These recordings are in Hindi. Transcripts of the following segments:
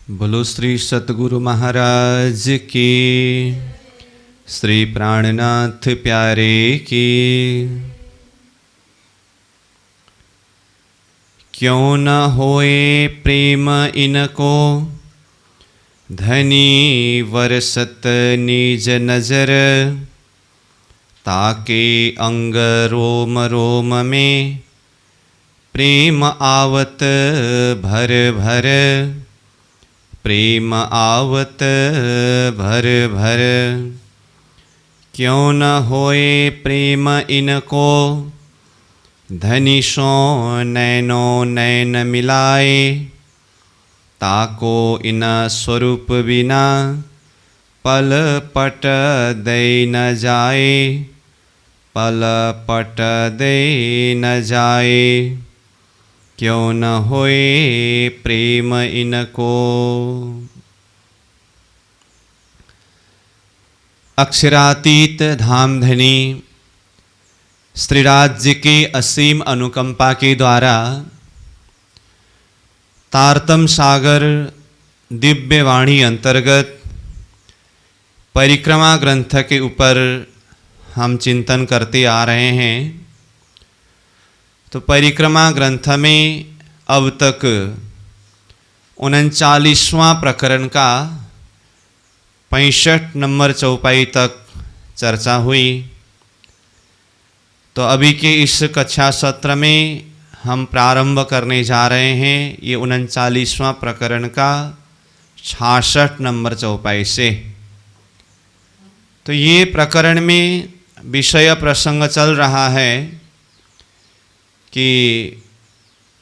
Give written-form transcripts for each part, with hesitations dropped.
बोलो श्री सतगुरु महाराज की, श्री प्राणनाथ प्यारे की। क्यों न होए प्रेम इनको, धनी वरसत निज नजर। ताके अंग रोम रोम में, प्रेम आवत भर भर। प्रेम आवत भर भर। क्यों न होए प्रेम इनको, धनी सो नैनो नैन मिलाए। ताको इन स्वरूप बिना, पल पट दे न जाए। पल पट दे न जाए। क्यों न होए प्रेम इनको। अक्षरातीत धामधनी श्री राज्य के असीम अनुकंपा के द्वारा तारतम सागर दिव्य वाणी अंतर्गत परिक्रमा ग्रंथ के ऊपर हम चिंतन करते आ रहे हैं। तो परिक्रमा ग्रंथ में अब तक 39वां प्रकरण का 65 नंबर चौपाई तक चर्चा हुई। तो अभी के इस कक्षा सत्र में हम प्रारंभ करने जा रहे हैं ये 39वां प्रकरण का 66 नंबर चौपाई से। तो ये प्रकरण में विषय प्रसंग चल रहा है कि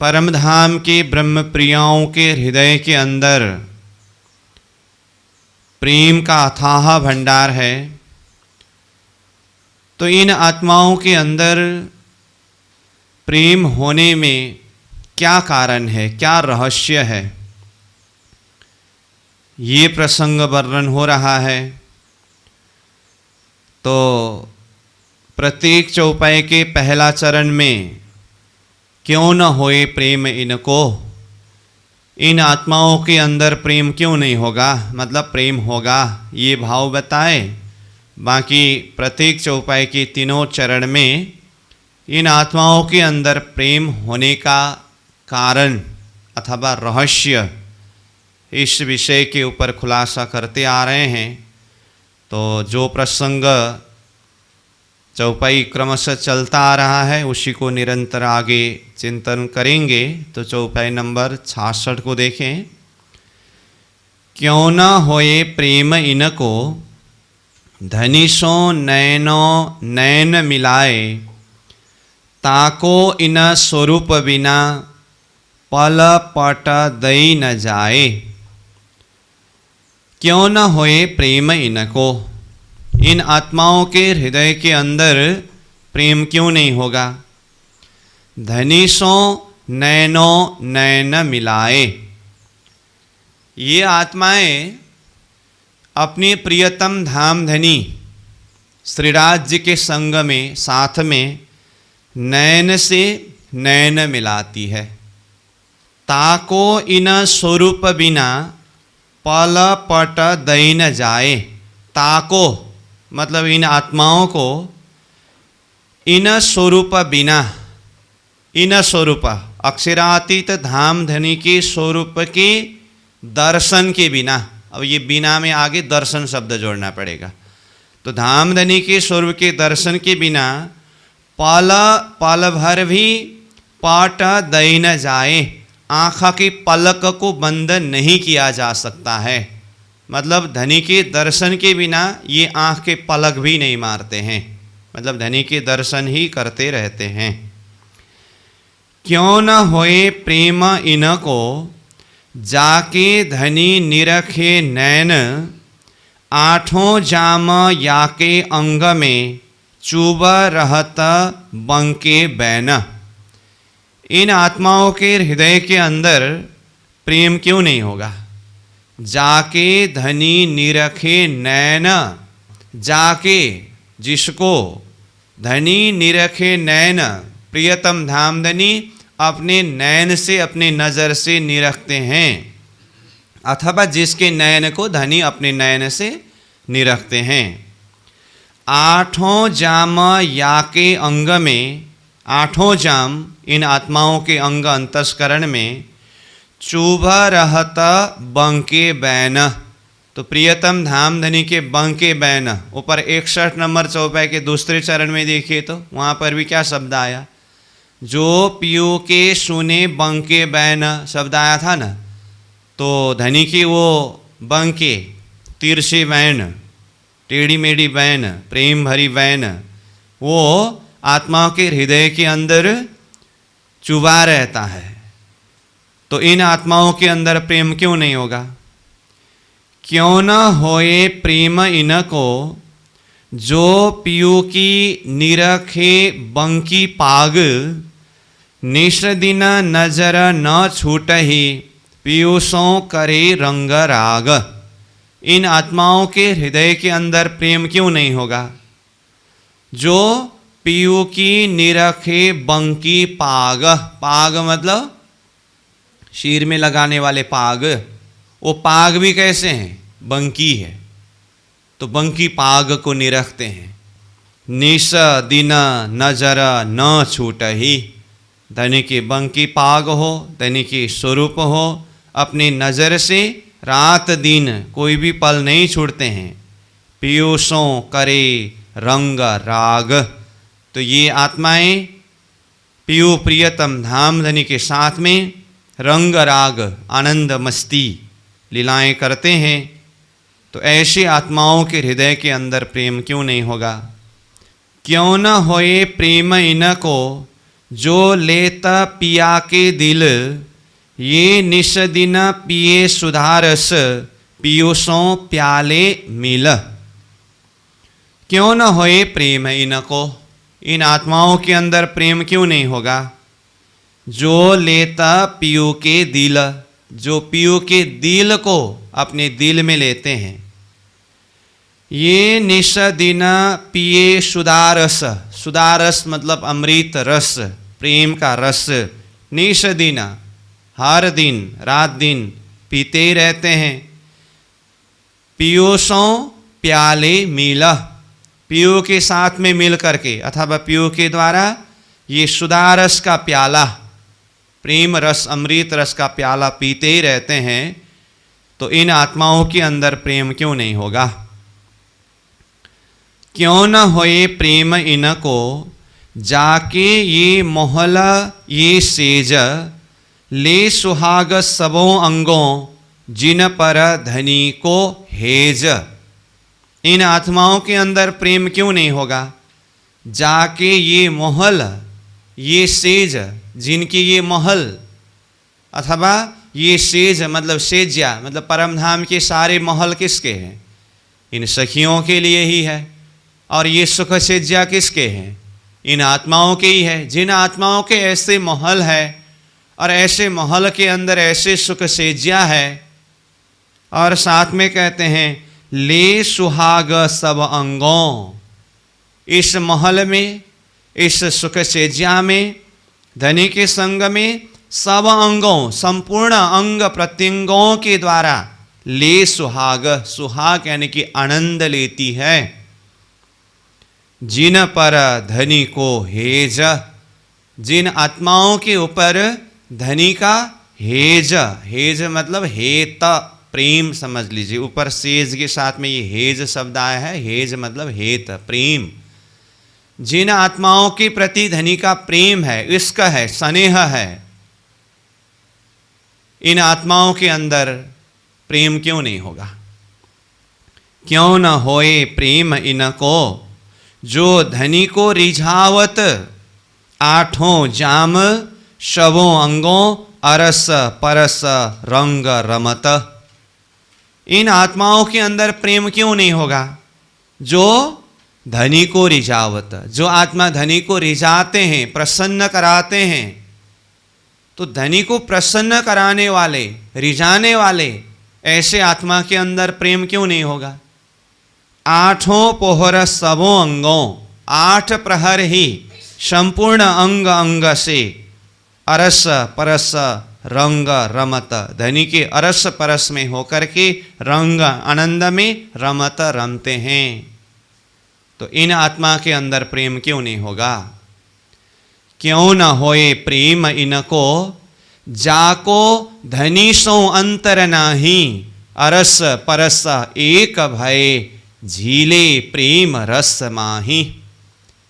परमधाम के ब्रह्म प्रियाओं के हृदय के अंदर प्रेम का अथाह भंडार है। तो इन आत्माओं के अंदर प्रेम होने में क्या कारण है, क्या रहस्य है, ये प्रसंग वर्णन हो रहा है। तो प्रत्येक चौपाई के पहला चरण में क्यों न होए प्रेम इनको, इन आत्माओं के अंदर प्रेम क्यों नहीं होगा, मतलब प्रेम होगा ये भाव बताए। बाकी प्रत्येक चौपाई के तीनों चरण में इन आत्माओं के अंदर प्रेम होने का कारण अथवा रहस्य, इस विषय के ऊपर खुलासा करते आ रहे हैं। तो जो प्रसंग चौपाई क्रमशः चलता आ रहा है उसी को निरंतर आगे चिंतन करेंगे। तो चौपाई नंबर 66 को देखें। क्यों न होए प्रेम इनको, धनी सो नैनो नैन मिलाए। ताको इन स्वरूप बिना, पल पट दई न जाए। क्यों न होए प्रेम इनको, इन आत्माओं के हृदय के अंदर प्रेम क्यों नहीं होगा। धनी सो नैनो नैन मिलाए। ये आत्माएं अपने प्रियतम धामधनी श्री राज्य के संग में, साथ में नैन से नैन मिलाती है। ताको इन स्वरूप बिना, पल पट दई न जाए। ताको मतलब इन आत्माओं को इन स्वरूप बिना, इन स्वरूप अक्षरातीत धामधनी के स्वरूप के दर्शन के बिना, अब ये बिना में आगे दर्शन शब्द जोड़ना पड़ेगा। तो धामधनी के स्वरूप के दर्शन के बिना पल पल भर भी पट दई न जाए। आँख की पलक को बंद नहीं किया जा सकता है। मतलब धनी के दर्शन के बिना ये आँख के पलक भी नहीं मारते हैं, मतलब धनी के दर्शन ही करते रहते हैं। क्यों न होए प्रेम इनको, जाके धनी निरखे नैन। आठों जाम याके अंग में, चुब रहत बंके बैन। इन आत्माओं के हृदय के अंदर प्रेम क्यों नहीं होगा। जाके धनी निरखे नैन, जाके जिसको धनी निरखे नैन, प्रियतम धामधनी अपने नैन से, अपने नज़र से निरखते हैं। अथवा जिसके नयन को धनी अपने नयन से निरखते हैं। आठों जाम या के अंग में, आठों जाम इन आत्माओं के अंग अंतस्करण में चुभ रहत बंके बैन। तो प्रियतम धाम धनी के बंके बैन, ऊपर 61 नंबर चौपाई के दूसरे चरण में देखिए तो वहाँ पर भी क्या शब्द आया, जो पियो के सुने बंके बैन शब्द आया था ना। तो धनी की वो बंके, तिरछी बैन, टेढ़ी मेढ़ी बैन, प्रेम भरी बैन, वो आत्माओं के हृदय के अंदर चुभा रहता है। तो इन आत्माओं के अंदर प्रेम क्यों नहीं होगा? क्यों न होए प्रेम इनको, जो पियू की निरखे बंकी पाग, निश दिन नजर न छूटहि, पीयूषों करे रंग राग। इन आत्माओं के हृदय के अंदर प्रेम क्यों नहीं होगा? जो पीयू की निरखे बंकी पाग, पाग मतलब शीर में लगाने वाले पाग, वो पाग भी कैसे हैं? बंकी है। तो बंकी पाग को निरखते हैं। निश दिन नजर न छूटहि, धनी की बंकी पाग हो, धनी की स्वरूप हो, अपनी नज़र से रात दिन कोई भी पल नहीं छूटते हैं। पीयूषों करे रंग राग। तो ये आत्माएं पियू प्रियतम धाम धनी के साथ में रंग राग, आनंद मस्ती लीलाएं करते हैं। तो ऐसी आत्माओं के हृदय के अंदर प्रेम क्यों नहीं होगा? क्यों न होए प्रेम इनको, जो लेता पिया के दिल, ये निश दिन पिए सुधारस, पीयूषों प्याले मिल। क्यों न होए प्रेम इनको, इन आत्माओं के अंदर प्रेम क्यों नहीं होगा? जो लेता पियू के दिल, जो पियू के दिल को अपने दिल में लेते हैं। ये निश दिन पिए सुधारस, सुधारस मतलब अमृत रस, प्रेम का रस। निश दिन हर दिन रात दिन पीते रहते हैं। पीयूषों प्याले मिला, पियू के साथ में मिल करके अथवा पियू के द्वारा ये सुधारस का प्याला, प्रेम रस अमृत रस का प्याला पीते ही रहते हैं। तो इन आत्माओं के अंदर प्रेम क्यों नहीं होगा? क्यों न होए प्रेम इनको, जाके ये मोहला ये सेज, ले सुहाग सबों अंगों, जिन पर धनी को हेज। इन आत्माओं के अंदर प्रेम क्यों नहीं होगा? जाके ये महल, ये सेज, जिनकी ये महल अथवा ये सेज मतलब सेज्या मतलब परमधाम के सारे महल किसके हैं? इन सखियों के लिए ही है। और ये सुख सेज्या किसके हैं? इन आत्माओं के ही है। जिन आत्माओं के ऐसे महल है और ऐसे महल के अंदर ऐसे सुख सेज्या है, और साथ में कहते हैं ले सुहाग सब अंगों, इस महल में, इस सुख सेज्या में, धनी के संग में सब अंगों, संपूर्ण अंग प्रत्यंगों के द्वारा ले सुहाग, सुहाग यानी कि आनंद लेती है। जिन पर धनी को हेज, जिन आत्माओं के ऊपर धनी का हेज, हेज मतलब हेत, प्रेम समझ लीजिए। ऊपर सेज के साथ में ये हेज शब्द आया है। हेज मतलब हेत, प्रेम। जिन आत्माओं के प्रति धनी का प्रेम है, इश्क है, स्नेह है, इन आत्माओं के अंदर प्रेम क्यों नहीं होगा? क्यों न होए प्रेम इनको, जो धनी को रिझावत, आठों जाम शवों अंगों, अरस परस रंग रमत। इन आत्माओं के अंदर प्रेम क्यों नहीं होगा? जो धनी को रिझावत, जो आत्मा धनी को रिझाते हैं, प्रसन्न कराते हैं। तो धनी को प्रसन्न कराने वाले, रिझाने वाले ऐसे आत्मा के अंदर प्रेम क्यों नहीं होगा? आठों पोहर सबों अंगों, आठ प्रहर ही संपूर्ण अंग अंग से अरस परस रंग रमत, धनी के अरस परस में होकर के रंग आनंद में रमत रमते हैं। तो इन आत्मा के अंदर प्रेम क्यों नहीं होगा? क्यों न होए प्रेम इनको, जाको धनी सो अंतर नाही, अरस परस एक भय, झीले प्रेम रस माही।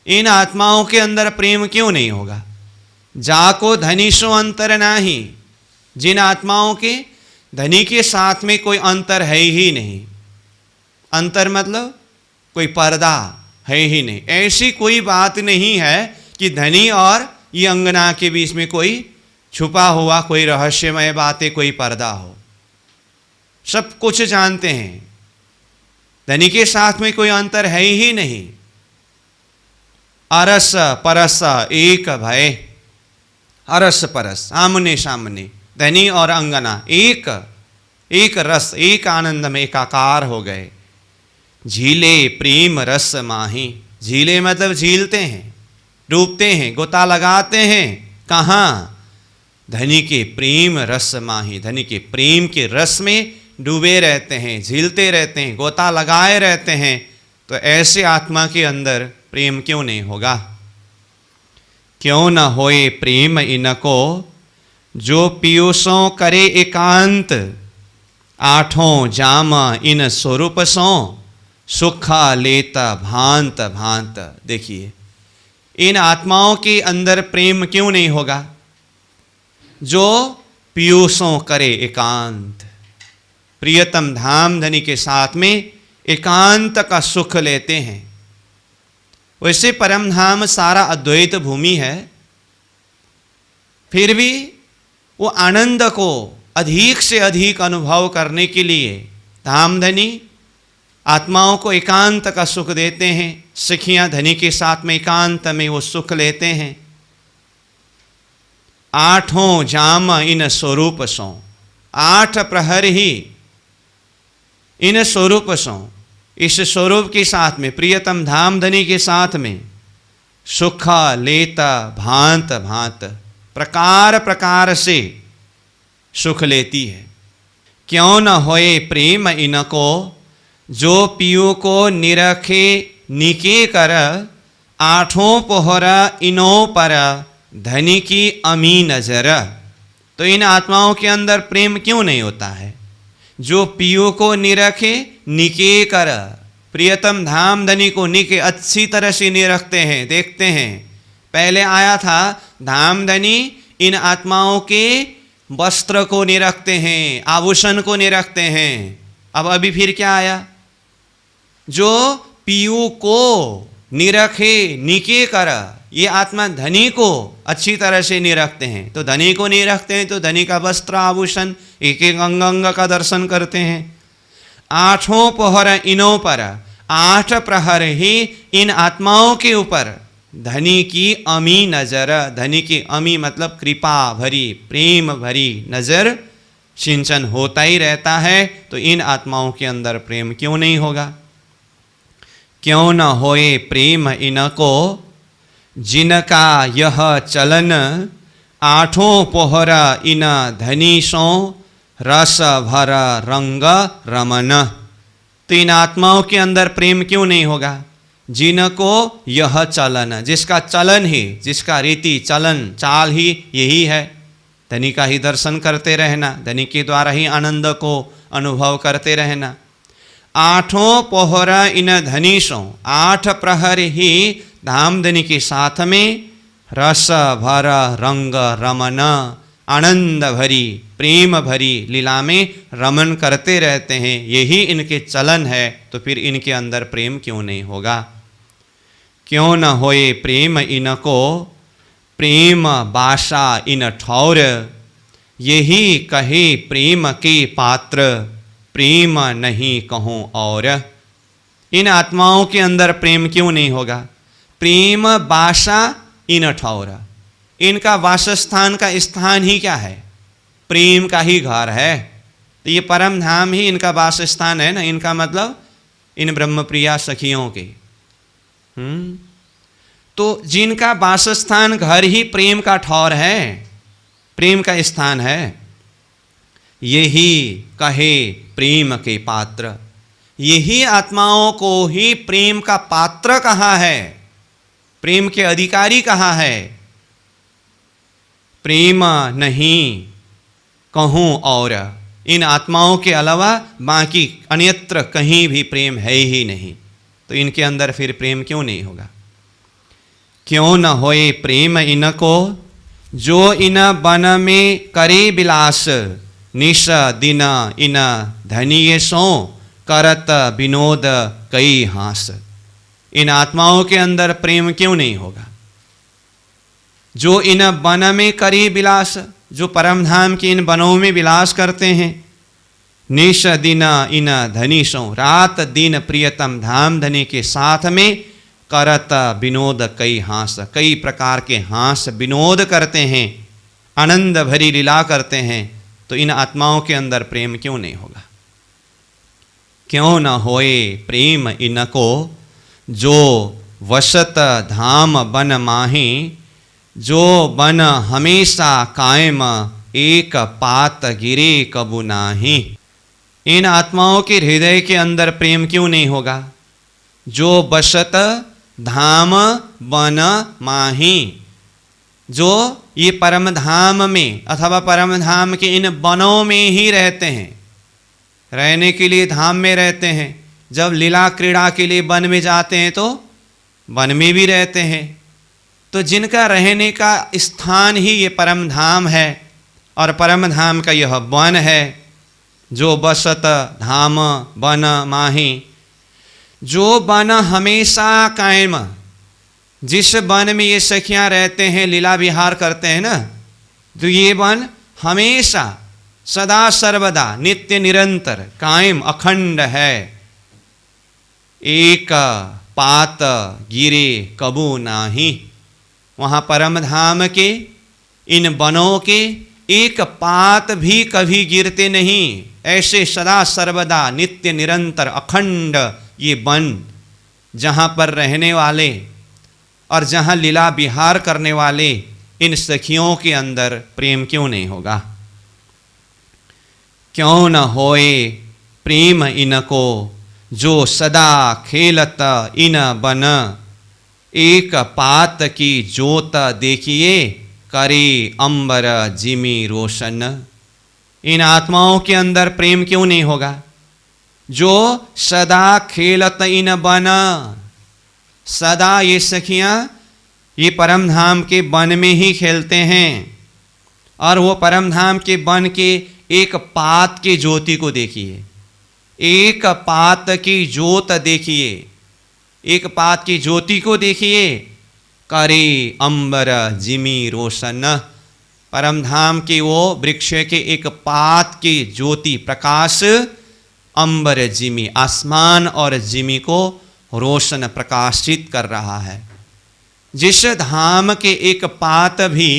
इन आत्माओं के अंदर प्रेम क्यों नहीं होगा? जाको धनी सो अंतर नाही, जिन आत्माओं के धनी के साथ में कोई अंतर है ही नहीं। अंतर मतलब कोई पर्दा है ही नहीं, ऐसी कोई बात नहीं है कि धनी और ये अंगना के बीच में कोई छुपा हुआ कोई रहस्यमय बातें, कोई पर्दा हो। सब कुछ जानते हैं, धनी के साथ में कोई अंतर है ही नहीं। अरस परस एक भय, अरस परस आमने सामने, धनी और अंगना एक एक रस, एक आनंद में एकाकार हो गए। झीले प्रेम रस माही, झीले मतलब झीलते हैं, डूबते हैं, गोता लगाते हैं। कहाँ? धनी के प्रेम रस माही, धनी के प्रेम के रस में डूबे रहते हैं, झीलते रहते हैं, गोता लगाए रहते हैं। तो ऐसे आत्मा के अंदर प्रेम क्यों नहीं होगा? क्यों न होए प्रेम इनको, जो पीयूषों करे एकांत, आठों जाम इन स्वरूप सो, सुखा लेता भांत भांत। देखिए, इन आत्माओं के अंदर प्रेम क्यों नहीं होगा? जो पीयूषों करे एकांत, प्रियतम धाम धनी के साथ में एकांत का सुख लेते हैं। वैसे परम धाम सारा अद्वैत भूमि है, फिर भी वो आनंद को अधिक से अधिक अनुभव करने के लिए धामधनी आत्माओं को एकांत का सुख देते हैं। सखियां धनी के साथ में एकांत में वो सुख लेते हैं। आठों जाम इन स्वरूप सो, आठ प्रहर ही इन स्वरूप सो, इस स्वरूप के साथ में प्रियतम धामधनी के साथ में सुख लेता भांत भांत, प्रकार प्रकार से सुख लेती है। क्यों न होए प्रेम इनको, जो पियो को निरखे निके कर, आठों पोहरा इनो पर, धनी की अमी नजर। तो इन आत्माओं के अंदर प्रेम क्यों नहीं होता है? जो पियो को निरखे निके कर, प्रियतम धाम धनी को निके अच्छी तरह से निरखते हैं, देखते हैं। पहले आया था धाम धनी इन आत्माओं के वस्त्र को निरखते हैं, आभूषण को निरखते हैं। अब अभी फिर क्या आया? जो पियू को निरखे निके कर, ये आत्मा धनी को अच्छी तरह से निरखते हैं। तो धनी को निरखते हैं तो धनी का वस्त्र आभूषण एक एक अंग अंग का दर्शन करते हैं। आठों पहर इनो पर, आठ प्रहर ही इन आत्माओं के ऊपर धनी की अमी नजर, धनी की अमी मतलब कृपा भरी प्रेम भरी नजर सिंचन होता ही रहता है। तो इन आत्माओं के अंदर प्रेम क्यों नहीं होगा? क्यों न होए प्रेम इनको, जिनका यह चलन, आठों पोहरा इन धनी सो, रस भर रंग रमन। तो इन आत्माओं के अंदर प्रेम क्यों नहीं होगा? जिनको यह चलन, जिसका चलन ही, जिसका रीति चलन चाल ही यही है, धनी का ही दर्शन करते रहना, धनी के द्वारा ही आनंद को अनुभव करते रहना। आठों पोहरा इन धनीशों, आठ प्रहर ही धामधनी के साथ में रस भर रंग रमन, आनंद भरी प्रेम भरी लीला में रमन करते रहते हैं। यही इनके चलन है। तो फिर इनके अंदर प्रेम क्यों नहीं होगा? क्यों न होए प्रेम इनको, प्रेम बासा इन ठौर, यही कहे प्रेम के पात्र, प्रेम नहीं कहूँ और। इन आत्माओं के अंदर प्रेम क्यों नहीं होगा? प्रेम बासा इन ठौर, इनका वासस्थान का स्थान ही क्या है? प्रेम का ही घर है। तो ये परम धाम ही इनका वासस्थान है ना। इनका मतलब इन ब्रह्मप्रिया सखियों के। तो जिनका वासस्थान घर ही प्रेम का ठौर है, प्रेम का स्थान है। यही कहे प्रेम के पात्र, यही आत्माओं को ही प्रेम का पात्र कहा है, प्रेम के अधिकारी कहा है। प्रेम नहीं कहूं और, इन आत्माओं के अलावा बाकी अन्यत्र कहीं भी प्रेम है ही नहीं, तो इनके अंदर फिर प्रेम क्यों नहीं होगा। क्यों न होए प्रेम इनको, जो इन वन में करे विलास, निश दिन इन धनिये सो करत विनोद कई हास। इन आत्माओं के अंदर प्रेम क्यों नहीं होगा। जो इन वन में करे विलास, जो परम धाम के इन वनों में विलास करते हैं, निश दिन इन धनी सो, रात दिन प्रियतम धाम धनी के साथ में करत विनोद कई हास, कई प्रकार के हास विनोद करते हैं, आनंद भरी लीला करते हैं, तो इन आत्माओं के अंदर प्रेम क्यों नहीं होगा। क्यों न होए प्रेम इनको, जो वसत धाम बन माही, जो बन हमेशा कायम एक पात गिरे कबू नाही। इन आत्माओं के हृदय के अंदर प्रेम क्यों नहीं होगा। जो बसत धाम बन माही, जो ये परम धाम में अथवा परम धाम के इन वनों में ही रहते हैं, रहने के लिए धाम में रहते हैं, जब लीला क्रीड़ा के लिए वन में जाते हैं तो वन में भी रहते हैं, तो जिनका रहने का स्थान ही ये परम धाम है और परम धाम का यह वन है। जो बसत धाम वन माही, जो वन हमेशा कायम, जिस वन में ये सखियां रहते हैं, लीला विहार करते हैं ना, तो ये वन हमेशा सदा सर्वदा नित्य निरंतर कायम अखंड है। एक पात गिरे कबू नाही, वहाँ परम धाम के इन वनों के एक पात भी कभी गिरते नहीं। ऐसे सदा सर्वदा नित्य निरंतर अखंड ये वन, जहाँ पर रहने वाले और जहाँ लीला विहार करने वाले इन सखियों के अंदर प्रेम क्यों नहीं होगा। क्यों न होए प्रेम इनको, जो सदा खेलत इन बन, एक पात की जोत देखिए करे अंबर जिमी रोशन। इन आत्माओं के अंदर प्रेम क्यों नहीं होगा। जो सदा खेलत इन बन, सदा ये सखियां ये परम धाम के वन में ही खेलते हैं, और वो परम धाम के वन के एक पात की ज्योति को देखिए, एक पात की ज्योत देखिए, एक पात की ज्योति को देखिए, करे अंबर जिमी रोशन। परम धाम के वो वृक्ष के एक पात की ज्योति प्रकाश अंबर जिमी, आसमान और जिमी को रोशन प्रकाशित कर रहा है। जिस धाम के एक पात भी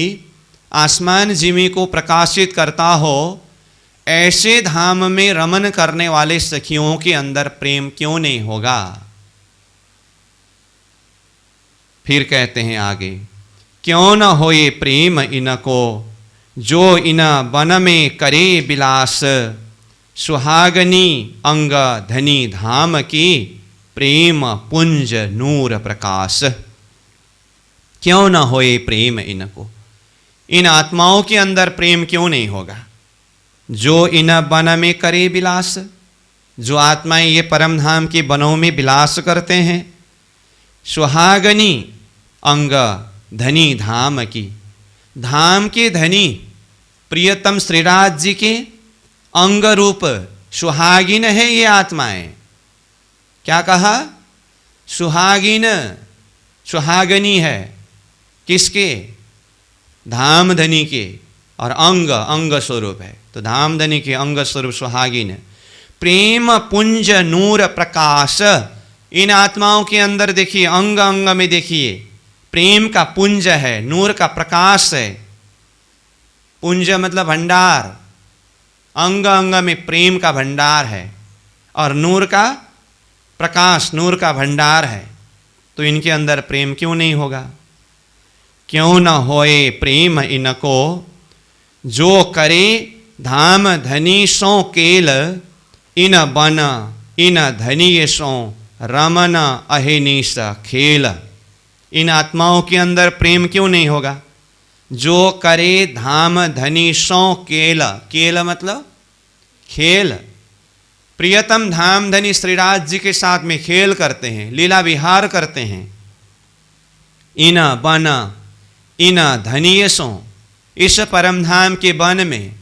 आसमान जिमी को प्रकाशित करता हो, ऐसे धाम में रमन करने वाले सखियों के अंदर प्रेम क्यों नहीं होगा। फिर कहते हैं आगे, क्यों न होए प्रेम इनको, जो इन वन में करे विलास, सुहागनी अंग धनी धाम की, प्रेम पुंज नूर प्रकाश। क्यों न होए प्रेम इनको, इन आत्माओं के अंदर प्रेम क्यों नहीं होगा। जो इन वन में करे विलास, जो आत्माएं ये परम धाम के वनों में विलास करते हैं, सुहागनी अंग धनी धाम की, धाम के धनी प्रियतम श्रीराज जी के अंग रूप सुहागिन है ये आत्माएं। क्या कहा, सुहागिन, सुहागनी है किसके, धाम धनी के, और अंग अंग स्वरूप है, तो धाम धनी के अंग स्वरूप सुहागिन। प्रेम पुंज नूर प्रकाश, इन आत्माओं के अंदर देखिए, अंग अंग में देखिए प्रेम का पुंज है, नूर का प्रकाश है। पुंज मतलब भंडार, अंग अंग में प्रेम का भंडार है, और नूर का प्रकाश, नूर का भंडार है। तो इनके अंदर प्रेम क्यों नहीं होगा। क्यों न होए प्रेम इनको, जो करे धाम धनी सो केल, इन बन इन धनी सो रमन अहिनीस खेल। इन आत्माओं के अंदर प्रेम क्यों नहीं होगा? जो करे धाम धनी सो केल, केल मतलब खेल। प्रियतम धाम धनी श्रीराज जी के साथ में खेल करते हैं, लीला विहार करते हैं। इन बन इन धनीयसों, इस परम धाम के वन में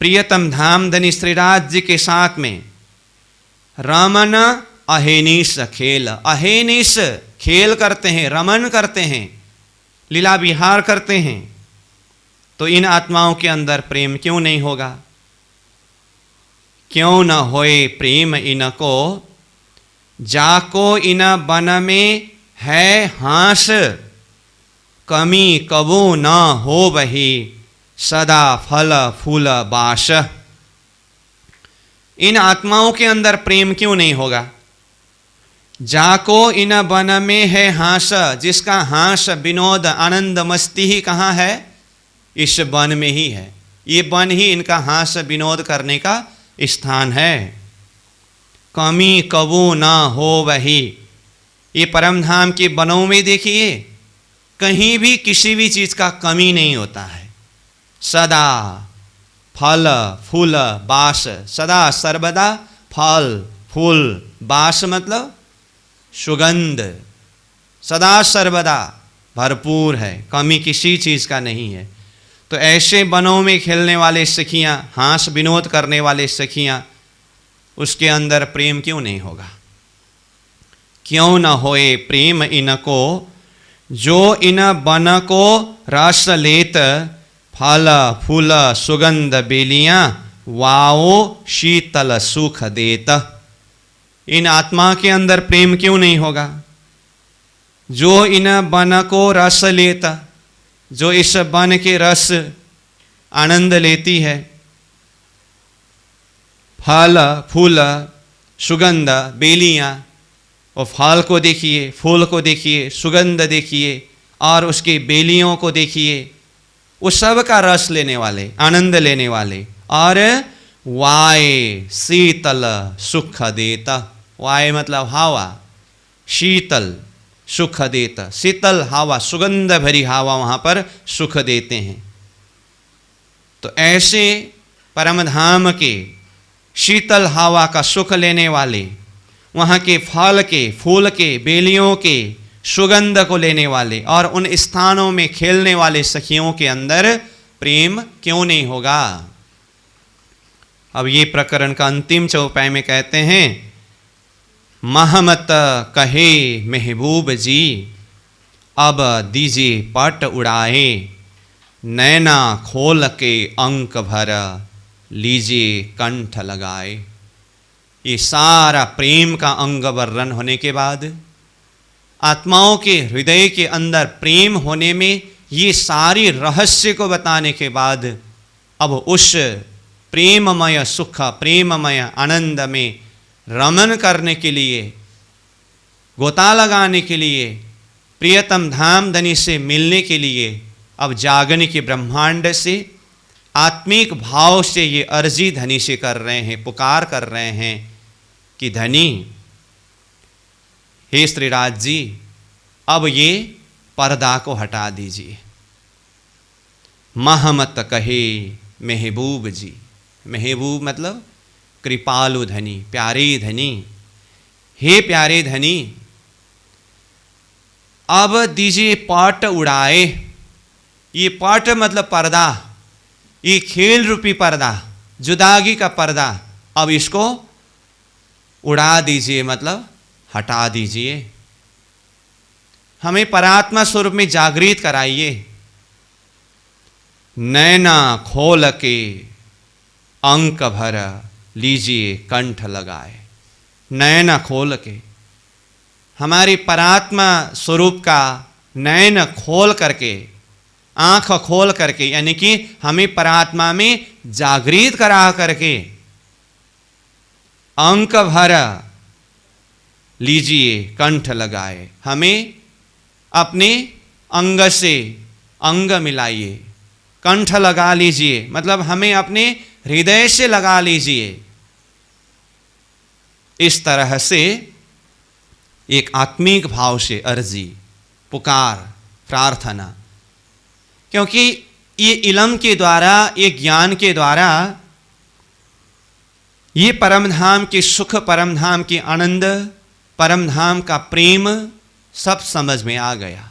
प्रियतम धाम धनी श्रीराज जी के साथ में रमन अहेनिस खेल, अहेनिस खेल करते हैं, रमन करते हैं, लीला विहार करते हैं। तो इन आत्माओं के अंदर प्रेम क्यों नहीं होगा? क्यों न होए प्रेम इनको, जाको इन बन में है हास, कमी कबू न हो वही सदा फल फूल बास। इन आत्माओं के अंदर प्रेम क्यों नहीं होगा? जाको इन बन में है हास, जिसका हास विनोद आनंद मस्ती ही कहाँ है? इस वन में ही है। ये वन ही इनका हास विनोद करने का स्थान है। कमी कबू ना हो वही, ये परम धाम के वनों में देखिए कहीं भी किसी भी चीज का कमी नहीं होता है। सदा फल फूल बास, सदा सर्वदा फल फूल बास मतलब सुगंध, सदा सर्वदा भरपूर है, कमी किसी चीज का नहीं है। तो ऐसे वनों में खेलने वाले सखियां, हास विनोद करने वाले सखियां, उसके अंदर प्रेम क्यों नहीं होगा? क्यों न होए प्रेम इनको, जो इन वन को रस लेत, फल फूल सुगंध बेलियां, वाओ शीतल सुख देत। इन आत्मा के अंदर प्रेम क्यों नहीं होगा? जो इन वन को रस लेता, जो इस वन के रस आनंद लेती है, फल फूल सुगंध बेलियां, और फल को देखिए, फूल को देखिए, सुगंध देखिए, और उसकी बेलियों को देखिए, उस सब का रस लेने वाले, आनंद लेने वाले। और वाय शीतल सुख देता, वाय मतलब हवा, शीतल सुख देता, शीतल हवा, सुगंध भरी हवा वहाँ पर सुख देते हैं। तो ऐसे परम धाम के शीतल हवा का सुख लेने वाले, वहाँ के फल के, फूल के, बेलियों के सुगंध को लेने वाले, और उन स्थानों में खेलने वाले सखियों के अंदर प्रेम क्यों नहीं होगा? अब ये प्रकरण का अंतिम चौपाई में कहते हैं, महमत कहे महबूब जी, अब दीजिए पट उड़ाए, नैना खोल के अंक भर, लीजिए कंठ लगाए। ये सारा प्रेम का अंग वर्णन होने के बाद, आत्माओं के हृदय के अंदर प्रेम होने में ये सारी रहस्य को बताने के बाद, अब उस प्रेममय सुख, प्रेममय आनंद में रमन करने के लिए, गोता लगाने के लिए, प्रियतम धाम धनी से मिलने के लिए, अब जागने के ब्रह्मांड से आत्मिक भाव से ये अर्जी धनी से कर रहे हैं, पुकार कर रहे हैं कि धनी, हे श्रीराज जी, अब ये पर्दा को हटा दीजिए। महमत कहे महबूब जी, महबूब मतलब कृपालु धनी, प्यारे धनी, हे प्यारे धनी, अब दीजिए पट उड़ाए। ये पट मतलब पर्दा, ये खेल रूपी पर्दा, जुदागी का पर्दा, अब इसको उड़ा दीजिए, मतलब हटा दीजिए। हमें परात्मा स्वरूप में जागृत कराइए। नैना खोल के अंक भर, लीजिए कंठ लगाए। नयन खोल के, हमारी परात्मा स्वरूप का नयन खोल करके, आंख खोल करके, यानी कि हमें परात्मा में जागृत करा करके, अंक भर लीजिए कंठ लगाए। हमें अपने अंग से अंग मिलाइए, कंठ लगा लीजिए, मतलब हमें अपने हृदय से लगा लीजिए। इस तरह से एक आत्मिक भाव से अर्जी, पुकार, प्रार्थना, क्योंकि ये इलम के द्वारा, ये ज्ञान के द्वारा ये परमधाम के सुख, परमधाम के आनंद, परमधाम का प्रेम सब समझ में आ गया।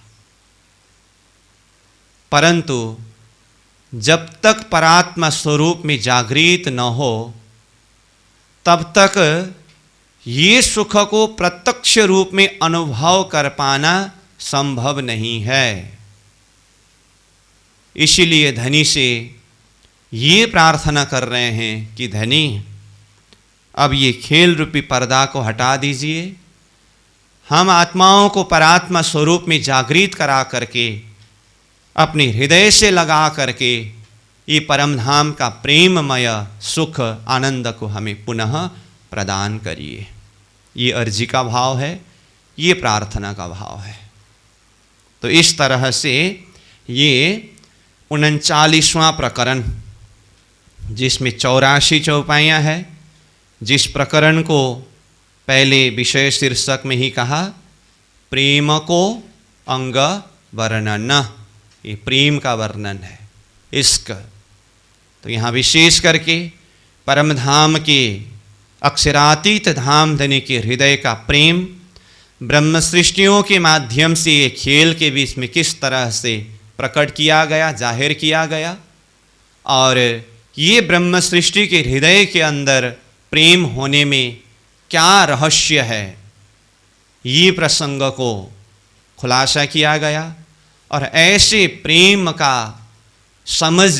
परंतु जब तक परात्मा स्वरूप में जागृत न हो तब तक ये सुख को प्रत्यक्ष रूप में अनुभव कर पाना संभव नहीं है। इसीलिए धनी से ये प्रार्थना कर रहे हैं कि धनी, अब ये खेल रूपी पर्दा को हटा दीजिए, हम आत्माओं को परात्मा स्वरूप में जागृत करा करके अपने हृदय से लगा करके ये परमधाम का प्रेममय सुख, आनंद को हमें पुनः प्रदान करिए। ये अर्जी का भाव है, ये प्रार्थना का भाव है। तो इस तरह से ये 39वां प्रकरण, जिसमें 84 चौपाइयाँ हैं, जिस प्रकरण को पहले विषय शीर्षक में ही कहा प्रेम को अंग वर्णन, ये प्रेम का वर्णन है, इश्क। तो यहाँ विशेष करके परमधाम के अक्षरातीत धाम धनी के हृदय का प्रेम ब्रह्म सृष्टियों के माध्यम से ये खेल के बीच में किस तरह से प्रकट किया गया, जाहिर किया गया, और ये ब्रह्म सृष्टि के हृदय के अंदर प्रेम होने में क्या रहस्य है, ये प्रसंग को खुलासा किया गया। और ऐसे प्रेम का समझ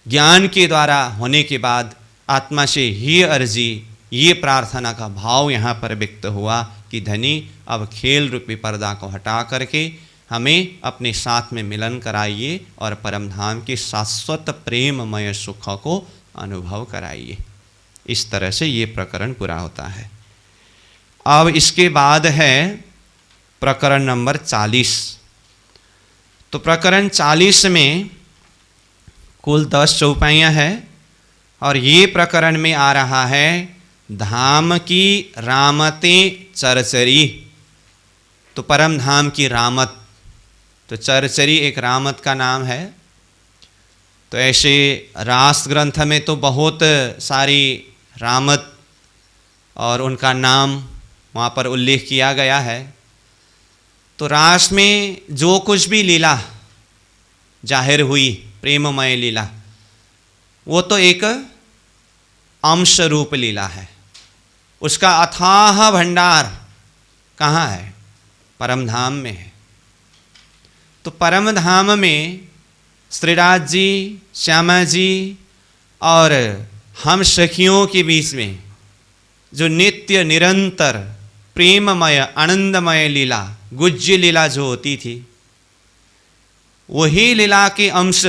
ज्ञान के द्वारा होने के बाद आत्मा से ये अर्जी, ये प्रार्थना का भाव यहाँ पर व्यक्त हुआ कि धनी, अब खेल रूपी पर्दा को हटा करके हमें अपने साथ में मिलन कराइए और परमधाम के शाश्वत प्रेममय सुख को अनुभव कराइए। इस तरह से ये प्रकरण पूरा होता है। अब इसके बाद है प्रकरण नंबर 40। तो प्रकरण 40 में कुल 10 चौपाइयाँ हैं और ये प्रकरण में आ रहा है धाम की रामतें चरचरी। तो परम धाम की रामत, तो चरचरी एक रामत का नाम है। तो ऐसे रास ग्रंथ में तो बहुत सारी रामत और उनका नाम वहाँ पर उल्लेख किया गया है। तो रास में जो कुछ भी लीला जाहिर हुई, प्रेममय लीला, वो तो एक अंश रूप लीला है। उसका अथाह भंडार कहाँ है? परमधाम में है। तो परमधाम में श्रीराज जी, श्यामा जी और हम सखियों के बीच में जो नित्य निरंतर प्रेममय आनंदमय लीला, गुज्य लीला जो होती थी, वही लीला के अंश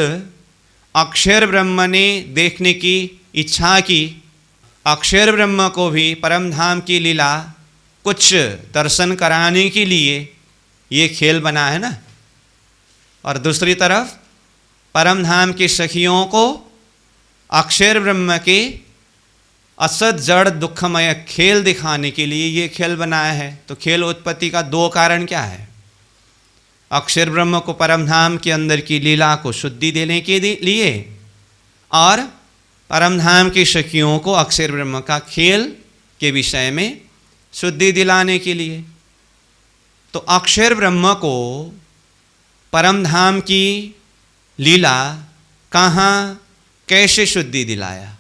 अक्षर ब्रह्म ने देखने की इच्छा की। अक्षर ब्रह्म को भी परमधाम की लीला कुछ दर्शन कराने के लिए ये खेल बना है ना। और दूसरी तरफ परमधाम की सखियों को अक्षर ब्रह्म के असत जड़ दुखमय खेल दिखाने के लिए ये खेल बनाया है। तो खेल उत्पत्ति का दो कारण क्या है? अक्षर ब्रह्म को परमधाम के अंदर की लीला को शुद्धि देने के लिए और परमधाम की सखियों को अक्षर ब्रह्म का खेल के विषय में शुद्धि दिलाने के लिए। तो अक्षर ब्रह्म को परमधाम की लीला कहाँ कैसे शुद्धि दिलाया?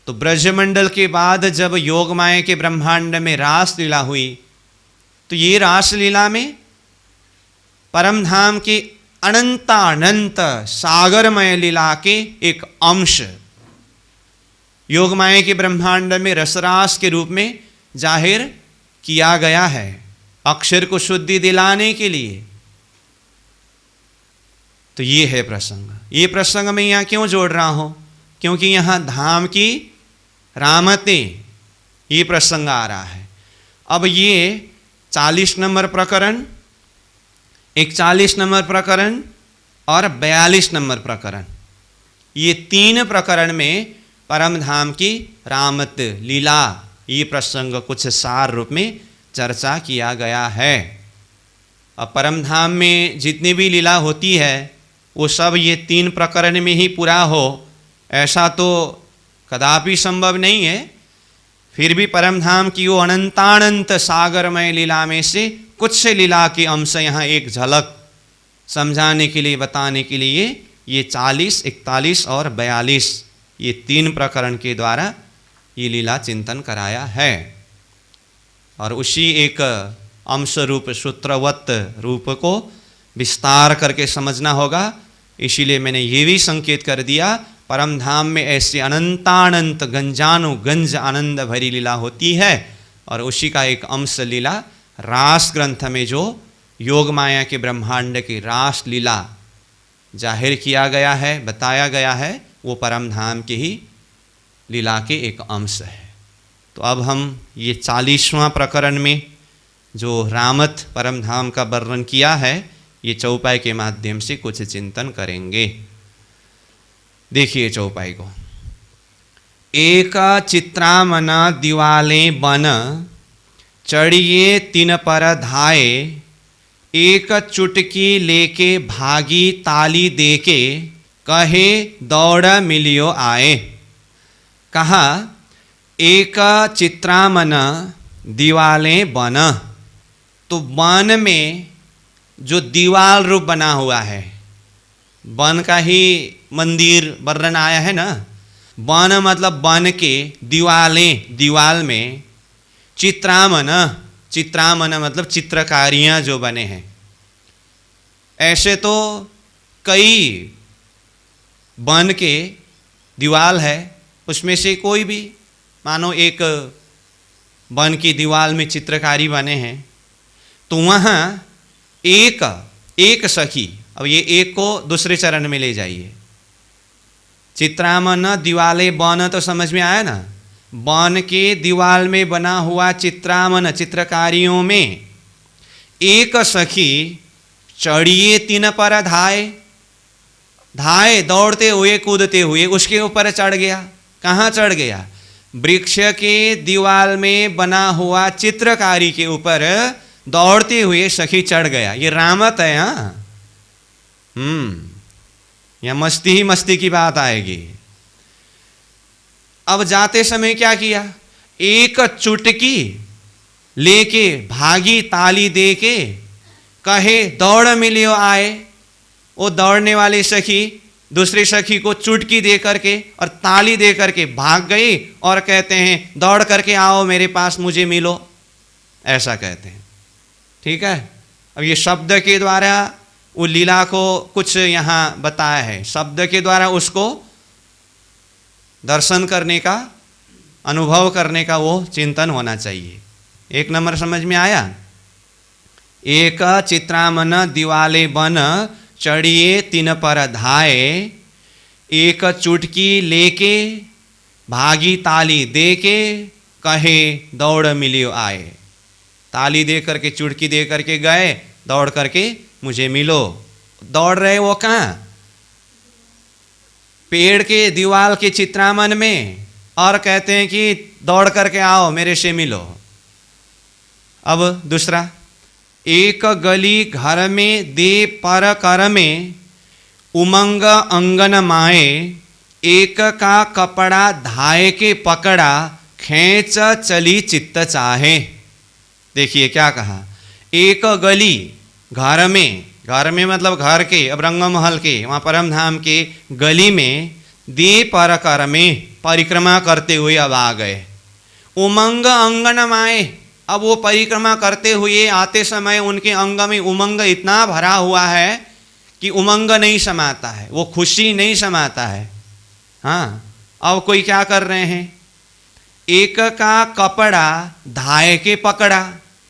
तो ब्रजमंडल के बाद जब योगमाया के ब्रह्मांड में रास लीला हुई, तो ये रास लीला में परमधाम के अनंतानंत सागरमय लीला के एक अंश योगमाया के ब्रह्मांड में रसरास के रूप में जाहिर किया गया है, अक्षर को शुद्धि दिलाने के लिए। तो ये है प्रसंग। ये प्रसंग मैं यहाँ क्यों जोड़ रहा हूँ? क्योंकि यहाँ धाम की रामतें ये प्रसंग आ रहा है। अब ये 40 नंबर प्रकरण, 41 नंबर प्रकरण और 42 नंबर प्रकरण। ये 3 प्रकरण में परम धाम की रामत लीला, ये प्रसंग कुछ सार रूप में चर्चा किया गया है। अब परम धाम में जितनी भी लीला होती है वो सब ये 3 प्रकरण में ही पूरा हो ऐसा तो कदापि संभव नहीं है। फिर भी परम धाम की वो अनंतानंत सागरमय लीला में से कुछ से लीला के अंश यहाँ एक झलक समझाने के लिए, बताने के लिए ये 40, 41 और 42 ये 3 प्रकरण के द्वारा ये लीला चिंतन कराया है। और उसी एक अंश रूप सूत्रवत रूप को विस्तार करके समझना होगा। इसीलिए मैंने ये भी संकेत कर दिया, परम धाम में ऐसे अनंतानंत गंजानुगंज आनंद भरी लीला होती है और उसी का एक अंश लीला रास ग्रंथ में जो योग माया के ब्रह्मांड की रास लीला जाहिर किया गया है, बताया गया है, वो परम धाम की ही लीला के एक अंश है। तो अब हम ये 40वां प्रकरण में जो रामत परम धाम का वर्णन किया है ये चौपाई के माध्यम से कुछ चिंतन करेंगे। देखिए चौपाई को। एक चित्रामना दिवाले बन, चढ़िए 3 पर धाए, एक चुटकी लेके भागी ताली देके, कहे दौड़ मिलियो आए। कहा एक चित्रामन दीवाले बन, तो वन में जो दीवाल रूप बना हुआ है, वन का ही मंदिर वर्णन आया है ना। वन मतलब वन के दीवालें, दीवाल में चित्रामन, चित्रामन मतलब चित्रकारियाँ जो बने हैं। ऐसे तो कई वन के दीवाल है, उसमें से कोई भी मानो एक वन की दीवाल में चित्रकारी बने हैं, तो वहाँ एक सखी, अब ये एक को दूसरे चरण में ले जाइए। चित्रामन दिवाले बन तो समझ में आया ना। वन के दीवाल में बना हुआ चित्रामन चित्रकारियों में एक सखी चढ़िए 3 पर धाए, धाए दौड़ते हुए कूदते हुए उसके ऊपर चढ़ गया। कहाँ चढ़ गया? वृक्ष के दीवाल में बना हुआ चित्रकारी के ऊपर दौड़ते हुए सखी चढ़ गया। ये रामत है। यहाँ यहाँ मस्ती ही मस्ती की बात आएगी। अब जाते समय क्या किया? एक चुटकी लेके भागी ताली दे के, कहे दौड़ मिलियो आए। वो दौड़ने वाली सखी दूसरी सखी को चुटकी दे करके और ताली दे करके भाग गई और कहते हैं दौड़ करके आओ मेरे पास, मुझे मिलो, ऐसा कहते हैं। ठीक है। अब ये शब्द के द्वारा वो लीला को कुछ यहाँ बताया है, शब्द के द्वारा उसको दर्शन करने का, अनुभव करने का वो चिंतन होना चाहिए। 1 नंबर समझ में आया? एक चित्रामन दिवाले बन, चढ़िए 3 पर धाए, एक चुटकी लेके भागी ताली दे के, कहे दौड़ मिलियो आए। ताली दे करके चुटकी दे करके गए, दौड़ करके मुझे मिलो। दौड़ रहे वो कहाँ? पेड़ के दीवाल के चित्रामन में, और कहते हैं कि दौड़ करके आओ मेरे से मिलो। अब दूसरा, एक गली घर में दे पर कर में, उमंग अंगन माए, एक का कपड़ा धाए के पकड़ा, खींच चली चित्त चाहे। देखिए क्या कहा, एक गली घर में, घर में मतलब घर के, अब रंगमहल के वहाँ परम धाम के गली में दे पर कर में परिक्रमा करते हुए अब आ गए। उमंग अंगन माए, अब वो परिक्रमा करते हुए आते समय उनके अंग में उमंग इतना भरा हुआ है कि उमंग नहीं समाता है, वो खुशी नहीं समाता है। हाँ, अब कोई क्या कर रहे हैं? एक का कपड़ा धाए के पकड़ा।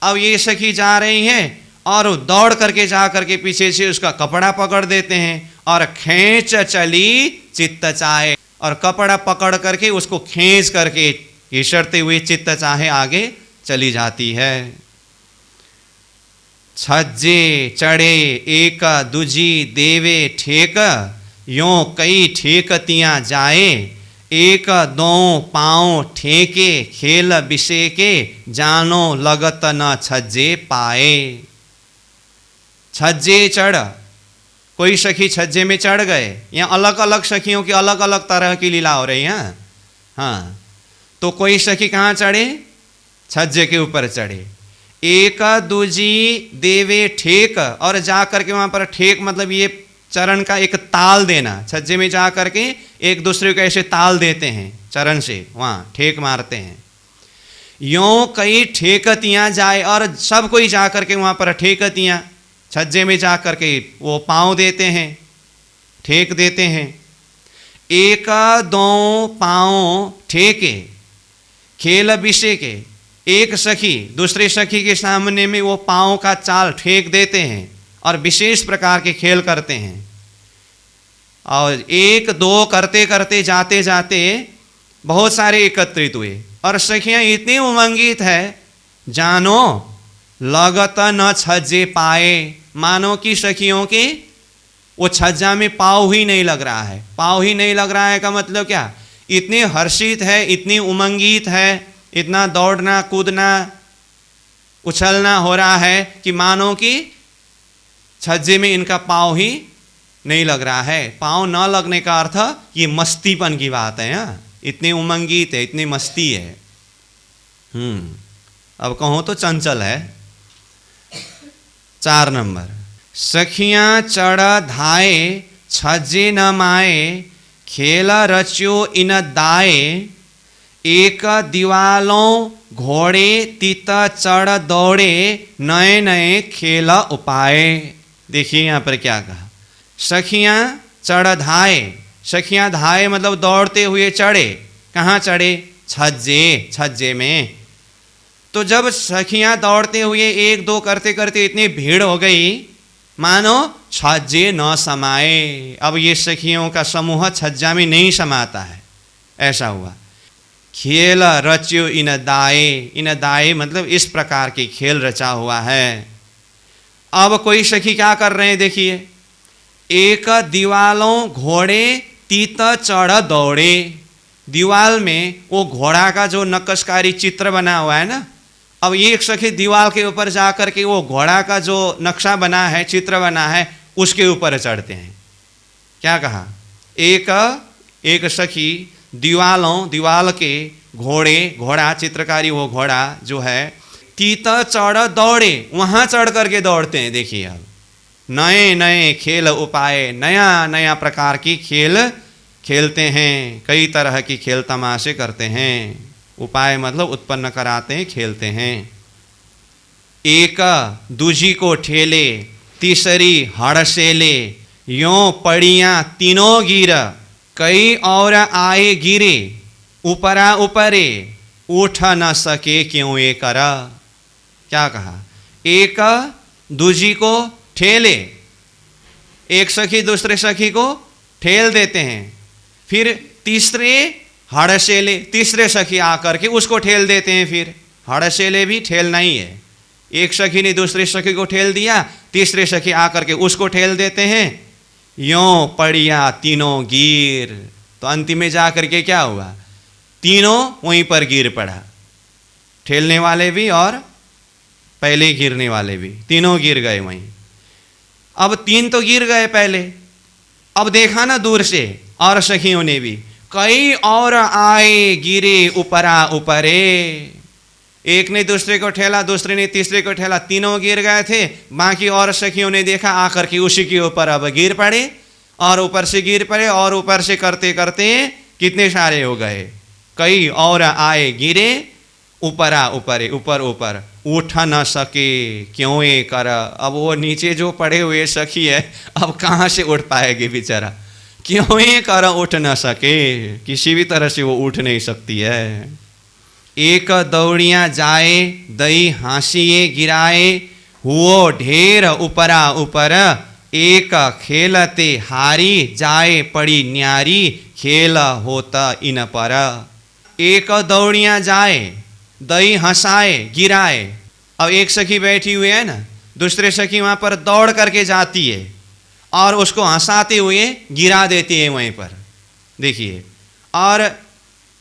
अब ये सखी जा रही हैं और दौड़ करके जा करके पीछे से उसका कपड़ा पकड़ देते हैं और खींच चली चित्त चाहे, और कपड़ा पकड़ करके उसको खींच करके घिसटते हुए चित्त चाहे आगे चली जाती है। छज्जे चढ़े एक दूजी देवे ठेक, यों कई ठेकतियाँ जाए, एक दो पाँव ठेके खेल विषे के, जानो लगत न छज्जे पाए। छज्जे चढ़, कोई सखी छज्जे में चढ़ गए। यहाँ अलग अलग सखियों की अलग अलग तरह की लीला हो रही है। हाँ, तो कोई सखी कहाँ चढ़े? छज्जे के ऊपर चढ़े। एक दूजी देवे ठेक, और जा करके वहाँ पर ठेक मतलब ये चरण का एक ताल देना। छज्जे में जा करके एक दूसरे को ऐसे ताल देते हैं चरण से, वहाँ ठेक मारते हैं। यों कई ठेकतियाँ जाए, और सब कोई जा करके वहाँ पर ठेकतियाँ छज्जे में जा करके वो पाँव देते हैं, ठेक देते हैं। एक दो पाँव ठेके खेल विषे के, एक सखी दूसरे सखी के सामने में वो पाँव का चाल ठेक देते हैं और विशेष प्रकार के खेल करते हैं। और एक दो करते करते जाते जाते बहुत सारे एकत्रित हुए, और सखियाँ इतनी उमंगित है, जानो लगत न छज्जे पाए, मानो कि सखियों के वो छज्जा में पाँव ही नहीं लग रहा है। पाँव ही नहीं लग रहा है का मतलब क्या? इतनी हर्षित है, इतनी उमंगित है, इतना दौड़ना कूदना उछलना हो रहा है कि मानो कि छज्जे में इनका पाँव ही नहीं लग रहा है। पाँव न लगने का अर्थ ये मस्तीपन की बात है। हाँ, इतनी उमंगित है, इतनी मस्ती है। अब कहूँ तो चंचल है। 4 नंबर, सखियाँ चढ़ धाए, छज्जे न माए, खेल रच्यो इन दाए, एक दीवालों घोड़े तीत चढ़ दौड़े, नए नए खेल उपाय। देखिए यहाँ पर क्या कहा, सखियाँ चढ़ धाए। सखियाँ धाए मतलब दौड़ते हुए चढ़े। कहाँ चढ़े? छज्जे में। तो जब सखियाँ दौड़ते हुए एक दो करते करते इतनी भीड़ हो गई, मानो छज्जे न समाए। अब ये सखियों का समूह छज्जा में नहीं समाता है, ऐसा हुआ। खेल रच्यो इन दाए, इन दाए मतलब इस प्रकार के खेल रचा हुआ है। अब कोई सखी क्या कर रहे हैं देखिए, एक दीवालों घोड़े तीत चढ़ दौड़े। दीवाल में वो घोड़ा का जो नक्काशी चित्र बना हुआ है ना, अब एक सखी दीवाल के ऊपर जा कर के वो घोड़ा का जो नक्शा बना है, चित्र बना है, उसके ऊपर चढ़ते हैं। क्या कहा? एक सखी दीवाल के घोड़ा चित्रकारी, वो घोड़ा जो है तीत चढ़ दौड़े, वहाँ चढ़ करके दौड़ते हैं। देखिए अब नए नए खेल उपाय, नया नया प्रकार की खेल खेलते हैं, कई तरह की खेल तमाशे करते हैं। उपाय मतलब उत्पन्न कराते हैं, खेलते हैं। एक दूजी को ठेले, तीसरी हड़सेले, यों पड़ियाँ तीनों गिर, कई और आए गिरे, ऊपरा ऊपरे, उठ न सके क्यों ये कर। क्या कहा? एक दूजी को ठेले, एक सखी दूसरे सखी को ठेल देते हैं। फिर तीसरे हड़सेले, तीसरे सखी आकर के उसको ठेल देते हैं। फिर हड़सेले भी ठेलना ही है। एक सखी ने दूसरे सखी को ठेल दिया, तीसरे सखी आकर के उसको ठेल देते हैं। यों पड़िया तीनों गिर, तो अंतिम में जा करके क्या हुआ? तीनों वहीं पर गिर पड़ा, ठेलने वाले भी और पहले गिरने वाले भी, तीनों गिर गए वहीं। अब 3 तो गिर गए पहले, अब देखा ना दूर से और सखियों ने भी, कई और आए गिरे ऊपरा ऊपरे। एक ने दूसरे को ठेला, दूसरे ने तीसरे को ठेला, तीनों गिर गए थे। बाकी और सखियों ने देखा, आकर के उसी के ऊपर अब गिर पड़े, और ऊपर से गिर पड़े, और ऊपर से करते करते कितने सारे हो गए। कई और आए गिरे ऊपरा ऊपरे, ऊपर ऊपर, उठ न सके क्यों ये कर। अब वो नीचे जो पड़े हुए सखी है, अब कहाँ से उठ पाएगी बेचारा, क्यों ये कर उठ न सके, किसी भी तरह से वो उठ नहीं सकती है। एक दौड़ियाँ जाए, दई हाँसिए गिराए, हुओ ढेर ऊपरा ऊपर, एक खेलते हारी, जाए पड़ी न्यारी, खेल होता इन पर। एक दौड़ियाँ जाए, दई हंसाए गिराए। अब एक सखी बैठी हुई है ना, दूसरे सखी वहाँ पर दौड़ करके जाती है और उसको हंसाते हुए गिरा देती है वहीं पर, देखिए। और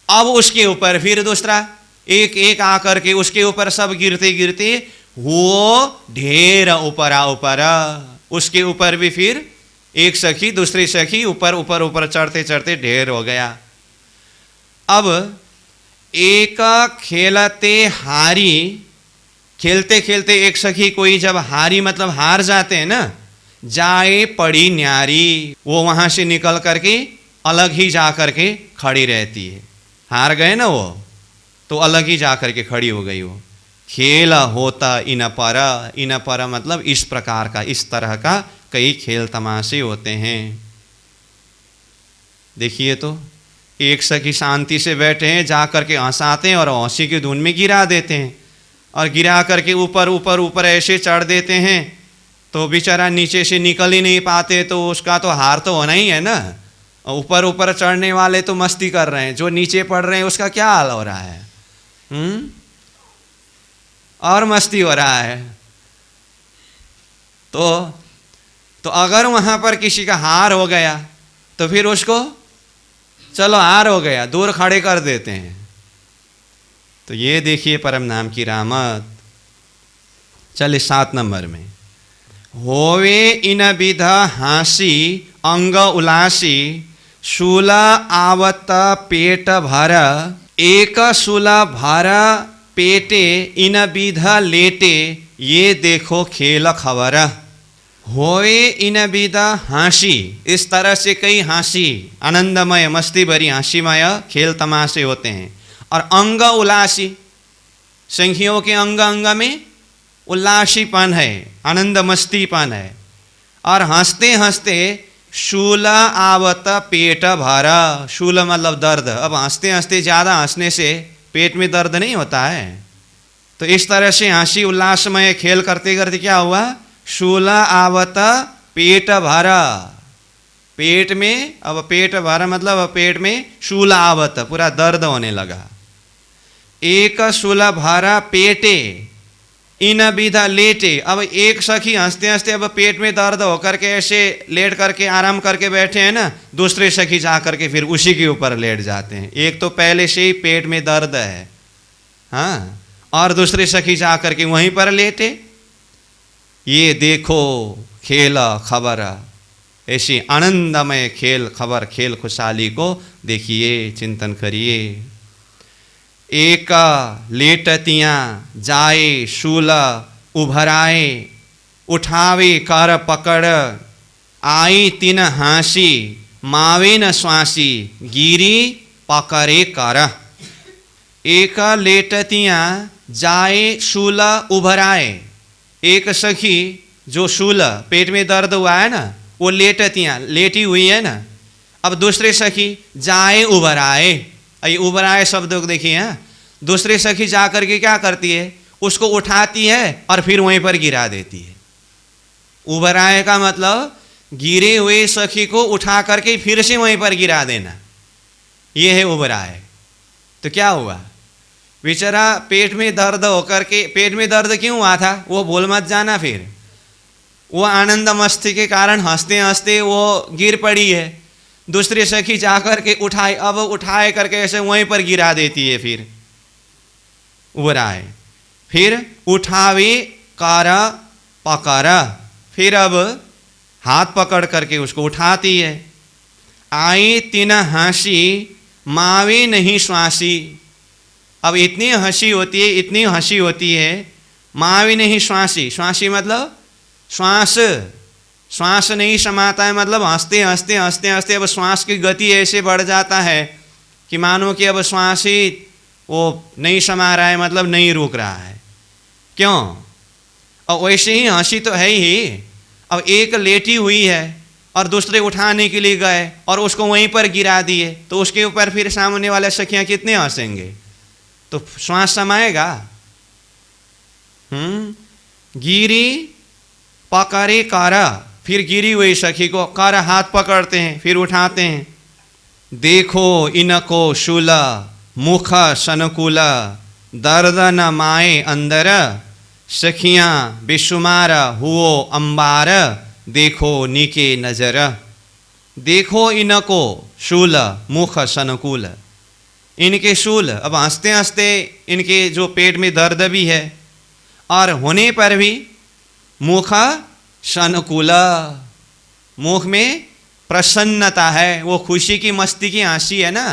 अब उसके ऊपर फिर दूसरा एक एक आकर के उसके ऊपर सब गिरते गिरते वो ढेर ऊपर उसके ऊपर भी फिर एक सखी दूसरी सखी ऊपर ऊपर ऊपर चढ़ते चढ़ते ढेर हो गया। अब एक खेलते हारी, खेलते खेलते एक सखी कोई जब हारी मतलब हार जाते हैं ना, जाए पड़ी न्यारी, वो वहां से निकल करके अलग ही जा करके खड़ी रहती है। हार गए ना वो, तो अलग ही जा करके खड़ी हो गई वो। खेल होता इन पर मतलब इस प्रकार का, इस तरह का कई खेल तमाशे होते हैं। देखिए तो एक सखी शांति से बैठे हैं, जा करके हंसाते हैं और हंसी की धुन में गिरा देते हैं, और गिरा करके ऊपर ऊपर ऊपर ऐसे चढ़ देते हैं तो बेचारा नीचे से निकल ही नहीं पाते, तो उसका तो हार तो होना ही है ना। ऊपर ऊपर चढ़ने वाले तो मस्ती कर रहे हैं, जो नीचे पड़ रहे हैं उसका क्या हाल हो रहा है? और मस्ती हो रहा है। तो अगर वहां पर किसी का हार हो गया तो फिर उसको चलो हार हो गया, दूर खड़े कर देते हैं। तो ये देखिए परम नाम की रामत। चलिए 7 नंबर में, होवे इन विध हासी अंग उलासी, शूल आवत पेट भर, एक शूल भर पेटे इन विध लेटे, ये देखो खेल खबर। होए इन विध हासी, इस तरह से कई हासी आनंदमय मस्ती भरी हासीमय खेल तमाशे होते हैं। और अंग उल्लासी, संखियों के अंग अंग में उल्लासीपन है, आनंद मस्तीपन है। और हंसते हंसते शूल आवत पेट भरा, शूल मतलब दर्द। अब हंसते हंसते ज़्यादा हंसने से पेट में दर्द नहीं होता है। तो इस तरह से हंसी उल्लासमय खेल करते करते क्या हुआ, शूल आवत पेट भरा, पेट में, अब पेट भरा मतलब पेट में शूल आवत, पूरा दर्द होने लगा। एक शूल भरा पेटे इन विधा लेटे, अब एक सखी हंसते हंसते अब पेट में दर्द होकर के ऐसे लेट करके आराम करके बैठे हैं ना, दूसरे सखी जा करके फिर उसी के ऊपर लेट जाते हैं। एक तो पहले से ही पेट में दर्द है, हाँ, और दूसरे सखी जा करके वहीं पर लेटे। ये देखो खेल खबर, ऐसी आनंदमय खेल खबर, खेल खुशहाली को देखिए, चिंतन करिए। एक लेटतियाँ जाए शूल उभराए, उठावे कर पकड़, आई तिन हासी, मावे न श्वासी, गिरी पकड़े कर। एक लेटतियाँ जाए शूल उभराए, एक सखी जो शूल पेट में दर्द हुआ है ना, वो लेटतियाँ लेटी हुई है ना। अब दूसरे सखी जाए उभराए, ये उभराए शब्द को देखिए, हाँ, दूसरे सखी जा करके क्या करती है, उसको उठाती है और फिर वहीं पर गिरा देती है। उभराए का मतलब गिरे हुए सखी को उठा करके फिर से वहीं पर गिरा देना, ये है उभराए। तो क्या हुआ, बेचारा पेट में दर्द होकर के, पेट में दर्द क्यों हुआ था वो भूल मत जाना। फिर वो आनंद मस्ती के कारण हंसते हंसते वो गिर पड़ी है, दूसरी सखी जाकर के उठाए, अब उठाए करके ऐसे वहीं पर गिरा देती है, फिर उभराए। फिर उठावे कारा पकारा, फिर अब हाथ पकड़ करके उसको उठाती है। आई तीन हंसी, मावे नहीं श्वासी, अब इतनी हंसी होती है, इतनी हंसी होती है, मावे नहीं श्वासी, श्वासी मतलब श्वास, श्वास नहीं समाता है, मतलब हंसते हंसते हंसते हंसते अब श्वास की गति ऐसे बढ़ जाता है कि मानो कि अब श्वास ही वो नहीं समा रहा है, मतलब नहीं रुक रहा है। क्यों? और वैसे ही हंसी तो है ही। अब एक लेटी हुई है और दूसरे उठाने के लिए गए और उसको वहीं पर गिरा दिए, तो उसके ऊपर फिर सामने वाले सखियाँ कितने हंसेंगे, तो श्वास समाएगा। गिरी पकड़े कारा, फिर गिरी हुई सखी को कारा हाथ पकड़ते हैं, फिर उठाते हैं। देखो इनको शूला मुख सनकुला, दर्द न माए अंदर, सखियाँ बेशुमार हुओ अंबार, देखो नीके नजर। देखो इनको शूल मुख सनकूल, इनके शूल, अब हंसते हंसते इनके जो पेट में दर्द भी है और होने पर भी मुख सनकूल, मुख में प्रसन्नता है, वो खुशी की मस्ती की हंसी है ना,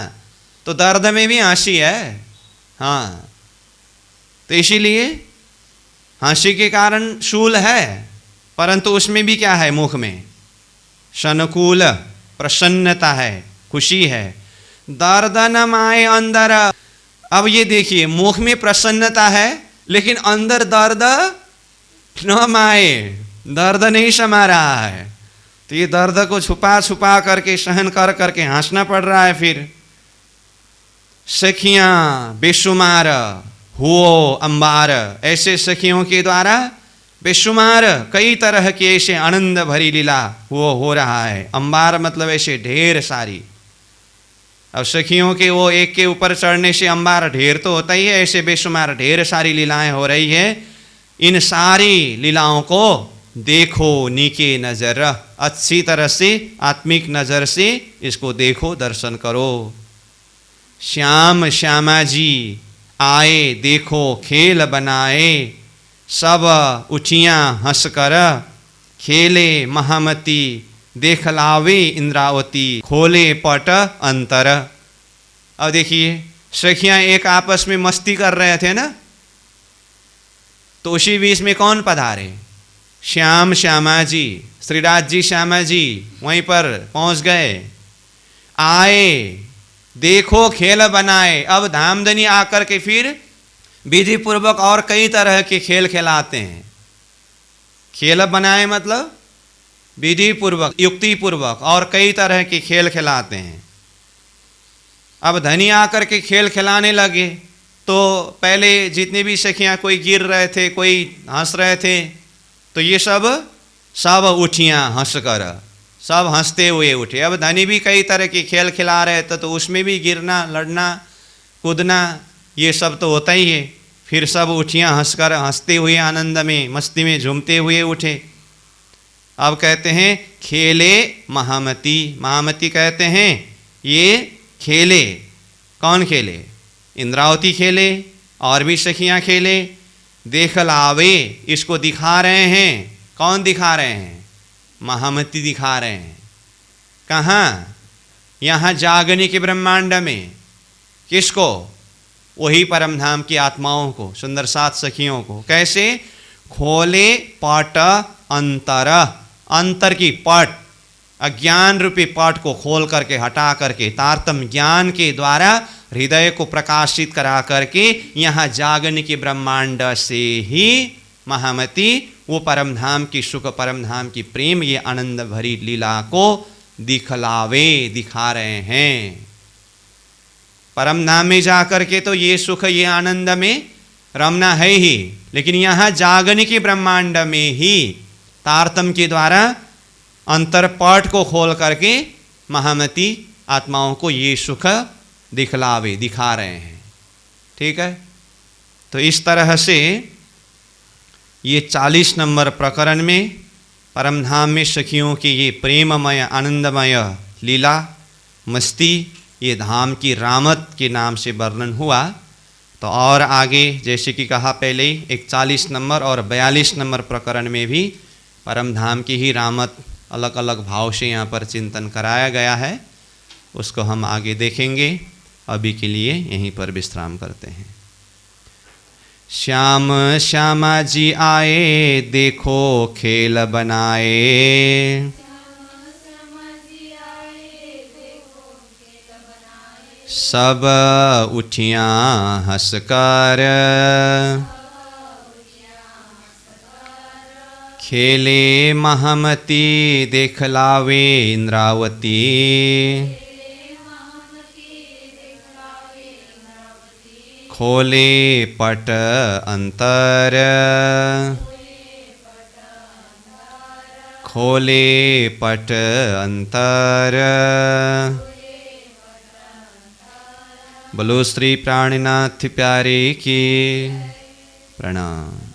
तो दर्द में भी हंसी है। हाँ, तो इसीलिए हंसी के कारण शूल है, परंतु उसमें भी क्या है, मुख में सनकूल प्रसन्नता है, खुशी है। दर्द न माए अंदर, अब ये देखिए मुख में प्रसन्नता है लेकिन अंदर दर्द न माए, दर्द नहीं समा रहा है, तो ये दर्द को छुपा छुपा करके सहन कर करके हंसना पड़ रहा है। फिर सखियां बेशुमार हुओ अंबार, ऐसे सखियों के द्वारा बेशुमार कई तरह की ऐसे आनंद भरी लीला वो हो रहा है। अंबार मतलब ऐसे ढेर सारी, अब सखियों के वो एक के ऊपर चढ़ने से अंबार ढेर तो होता ही है, ऐसे बेशुमार ढेर सारी लीलाएं हो रही है। इन सारी लीलाओं को देखो नीके नजर, अच्छी तरह से आत्मिक नजर से इसको देखो, दर्शन करो। श्याम श्यामा जी आए, देखो खेल बनाए, सब उठियाँ हंस कर, खेले महामती, देखलावे इंद्रावती, खोले पट अंतर। अब देखिए सखियां एक आपस में मस्ती कर रहे थे ना, तो उसी बीच में कौन पधारे, श्याम श्यामा जी, श्रीराज जी श्यामा जी वहीं पर पहुंच गए। आए, देखो खेल बनाए, अब धामधनी आकर के फिर विधि पूर्वक और कई तरह के खेल खिलाते हैं। खेल बनाए मतलब विधि पूर्वक युक्ति पूर्वक और कई तरह के खेल खिलाते हैं। अब धनी आकर के खेल खिलाने लगे, तो पहले जितने भी सखियां कोई गिर रहे थे, कोई हंस रहे थे, तो ये सब उठियां हंस कर, सब हंसते हुए उठे। अब धनी भी कई तरह के खेल खिला रहे थे, तो उसमें भी गिरना, लड़ना, कूदना, ये सब तो होता ही है। फिर सब उठियां हंसकर, हंसते हुए आनंद में मस्ती में झूमते हुए उठे। अब कहते हैं खेले महामती, महामती कहते हैं ये खेले, कौन खेले, इंद्रावती खेले और भी सखियां खेले। देखलावे, इसको दिखा रहे हैं, कौन दिखा रहे हैं, महामती दिखा रहे हैं। कहाँ, यहाँ जागने के ब्रह्मांड में, किसको, वही परम धाम की आत्माओं को, सुंदर सात सखियों को। कैसे, खोले पट अंतर, अंतर की पट, अज्ञान रूपी पट को खोल करके हटा करके तारतम ज्ञान के द्वारा हृदय को प्रकाशित करा करके यहाँ जागने के ब्रह्मांड से ही महामती वो परम धाम की सुख, परम धाम की प्रेम, ये आनंद भरी लीला को दिखलावे, दिखा रहे हैं। परम धाम में जाकर के तो ये सुख, ये आनंद में रमना है ही, लेकिन यहाँ जागने के ब्रह्मांड में ही तारतम के द्वारा अंतरपट को खोल करके महामती आत्माओं को ये सुख दिखलावे, दिखा रहे हैं। ठीक है, तो इस तरह से ये 40 नंबर प्रकरण में परमधाम में सखियों की ये प्रेममय आनंदमय लीला मस्ती, ये धाम की रामत के नाम से वर्णन हुआ। तो और आगे जैसे कि कहा पहले ही 41 नंबर और 42 नंबर प्रकरण में भी परम धाम की ही रामत अलग अलग भाव से यहाँ पर चिंतन कराया गया है, उसको हम आगे देखेंगे। अभी के लिए यहीं पर विश्राम करते हैं। श्याम श्यामा जी आए, देखो खेल बनाए, सब उठियाँ हंसकर, खेले महामती, देखलावे इंद्रावती, खोले पट अंतर, खोले पट अंतर। बोलो श्री प्राणनाथ प्यारे की प्रणाम।